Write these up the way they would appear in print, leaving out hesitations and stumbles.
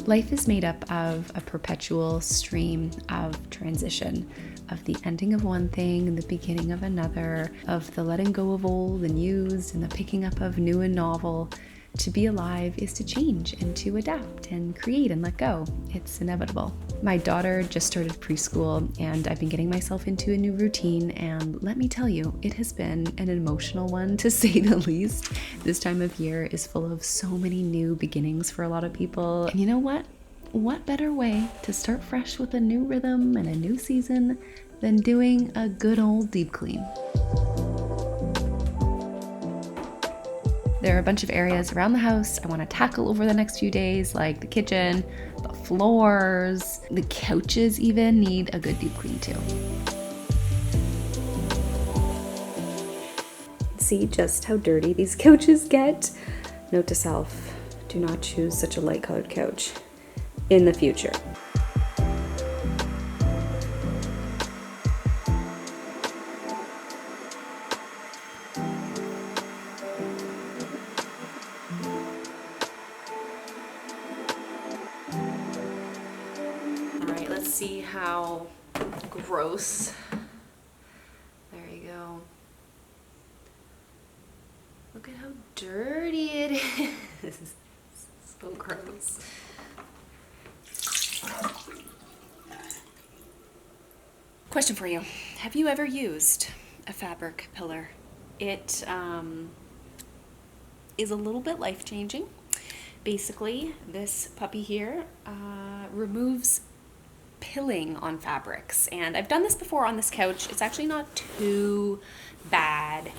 Life is made up of a perpetual stream of transition, of the ending of one thing and the beginning of another, of the letting go of old and used and the picking up of new and novel. To be alive is to change and to adapt and create and let go. It's inevitable. My daughter just started preschool and I've been getting myself into a new routine, and let me tell you, it has been an emotional one to say the least. This time of year is full of so many new beginnings for a lot of people. And you know what? What better way to start fresh with a new rhythm and a new season than doing a good old deep clean? There are a bunch of areas around the house I want to tackle over the next few days, like the kitchen, the floors, the couches even need a good deep clean too. See just how dirty these couches get? Note to self, do not choose such a light colored couch in the future. Let's see how gross. There you go. Look at how dirty it is. So gross. Question for you. Have you ever used a fabric pillar? It is a little bit life-changing. Basically, this puppy here removes pilling on fabrics, and I've done this before on this couch. It's actually not too bad,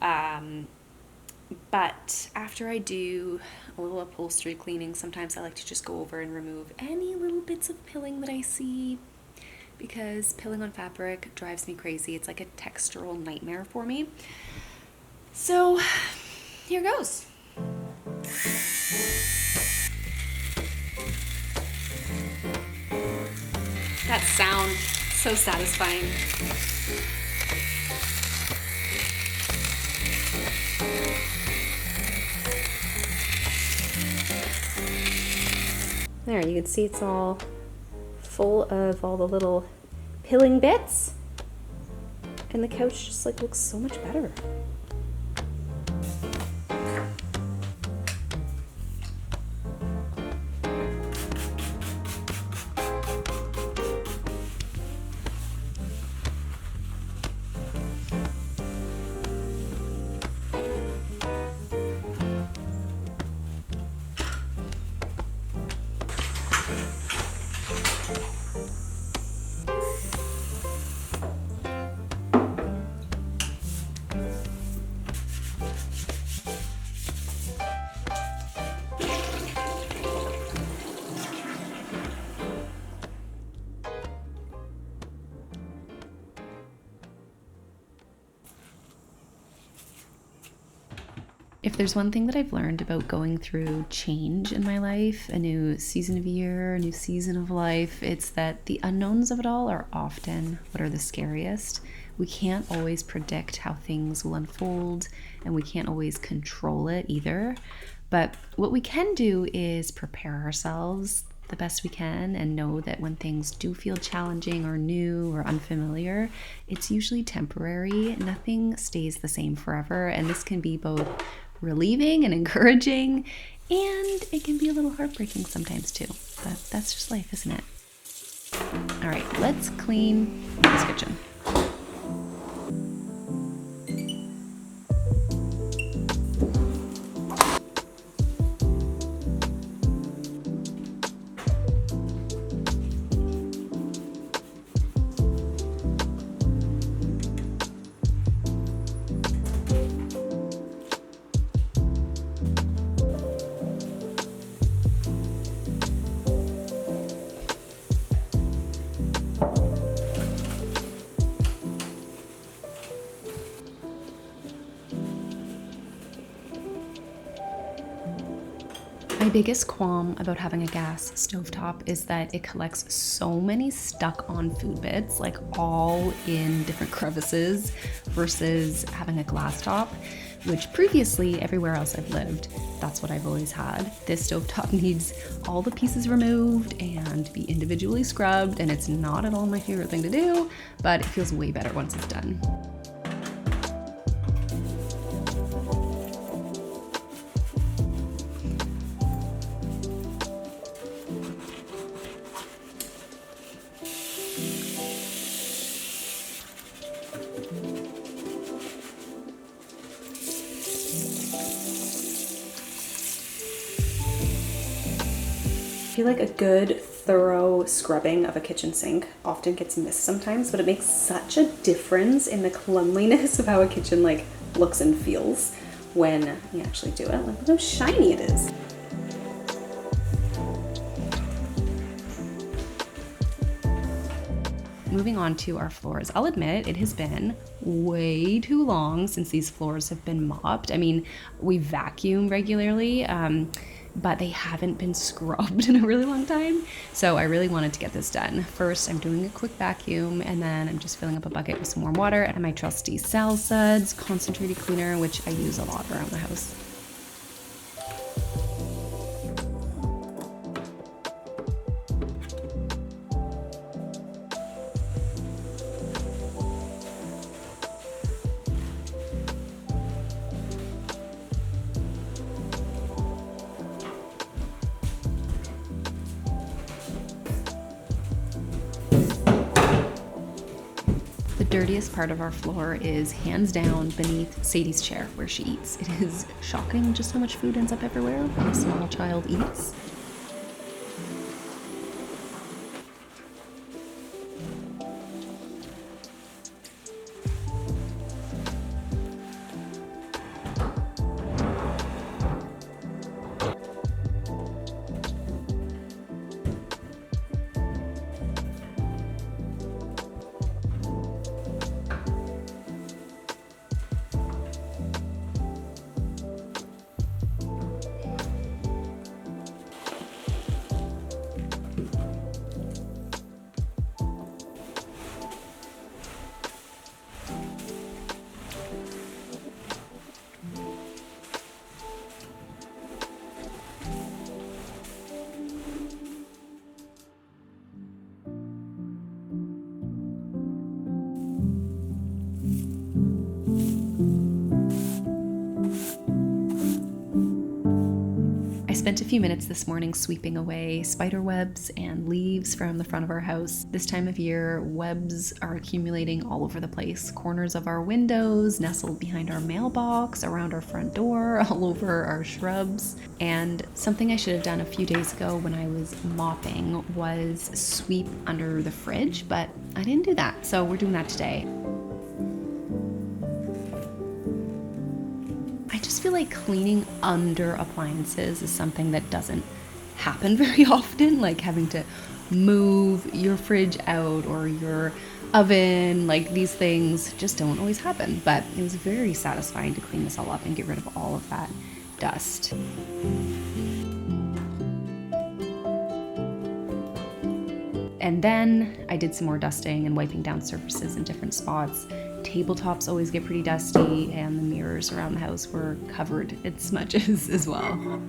but after I do a little upholstery cleaning, sometimes I like to just go over and remove any little bits of pilling that I see, because pilling on fabric drives me crazy. It's like a textural nightmare for me. So here goes. That sound, so satisfying. There, you can see it's all full of all the little pilling bits, and the couch just like looks so much better. If there's one thing that I've learned about going through change in my life, a new season of year, a new season of life, it's that the unknowns of it all are often what are the scariest. We can't always predict how things will unfold, and we can't always control it either. But what we can do is prepare ourselves the best we can and know that when things do feel challenging or new or unfamiliar, it's usually temporary. Nothing stays the same forever, and this can be both relieving and encouraging, and it can be a little heartbreaking sometimes too, but that's just life, isn't it? All right, let's clean this kitchen. My biggest qualm about having a gas stovetop is that it collects so many stuck on food bits, like all in different crevices, versus having a glass top. which previously everywhere else I've lived, that's what I've always had. This stovetop needs all the pieces removed and to be individually scrubbed, and it's not at all my favorite thing to do, but it feels way better once it's done. I feel like a good thorough scrubbing of a kitchen sink often gets missed sometimes, but it makes such a difference in the cleanliness of how a kitchen like looks and feels when you actually do it. Look how shiny it is. Moving on to our floors. I'll admit it has been way too long since these floors have been mopped. I mean, we vacuum regularly, but they haven't been scrubbed in a really long time. So I really wanted to get this done. First, I'm doing a quick vacuum, and then I'm just filling up a bucket with some warm water and my trusty Sal Suds concentrated cleaner, which I use a lot around the house. The dirtiest part of our floor is hands down beneath Sadie's chair where she eats. It is shocking just how much food ends up everywhere when a small child eats. I spent a few minutes this morning sweeping away spider webs and leaves from the front of our house. This time of year, webs are accumulating all over the place. Corners of our windows, nestled behind our mailbox, around our front door, all over our shrubs. And something I should have done a few days ago when I was mopping was sweep under the fridge, but I didn't do that. So we're doing that today. I just feel like cleaning under appliances is something that doesn't happen very often, like having to move your fridge out or your oven. Like, these things just don't always happen, but it was very satisfying to clean this all up and get rid of all of that dust. And then I did some more dusting and wiping down surfaces in different spots. Tabletops always get pretty dusty, and the mirrors around the house were covered in smudges as well.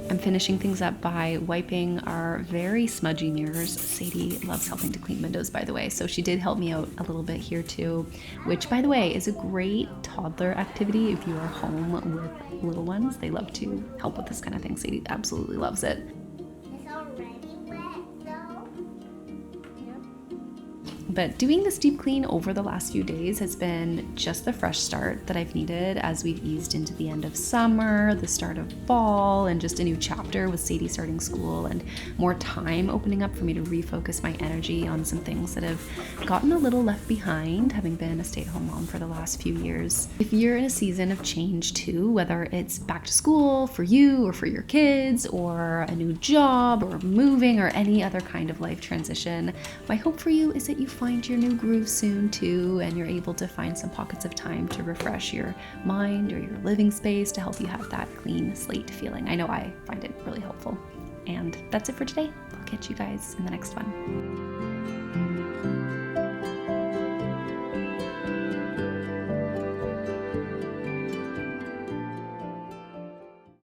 I'm finishing things up by wiping our very smudgy mirrors. Sadie loves helping to clean windows, by the way, so she did help me out a little bit here too, which, by the way, is a great toddler activity if you are home with little ones. They love to help with this kind of thing. Sadie absolutely loves it. It's already wet though. But doing this deep clean over the last few days has been just the fresh start that I've needed as we've eased into the end of summer, the start of fall, and just a new chapter with Sadie starting school and more time opening up for me to refocus my energy on some things that have gotten a little left behind, having been a stay-at-home mom for the last few years. If you're in a season of change too, whether it's back to school for you or for your kids, or a new job or moving or any other kind of life transition, my hope for you is that you find your new groove soon too, and you're able to find some pockets of time to refresh your mind or your living space to help you have that clean slate feeling. I know I find it really helpful. And that's it for today. I'll catch you guys in the next one.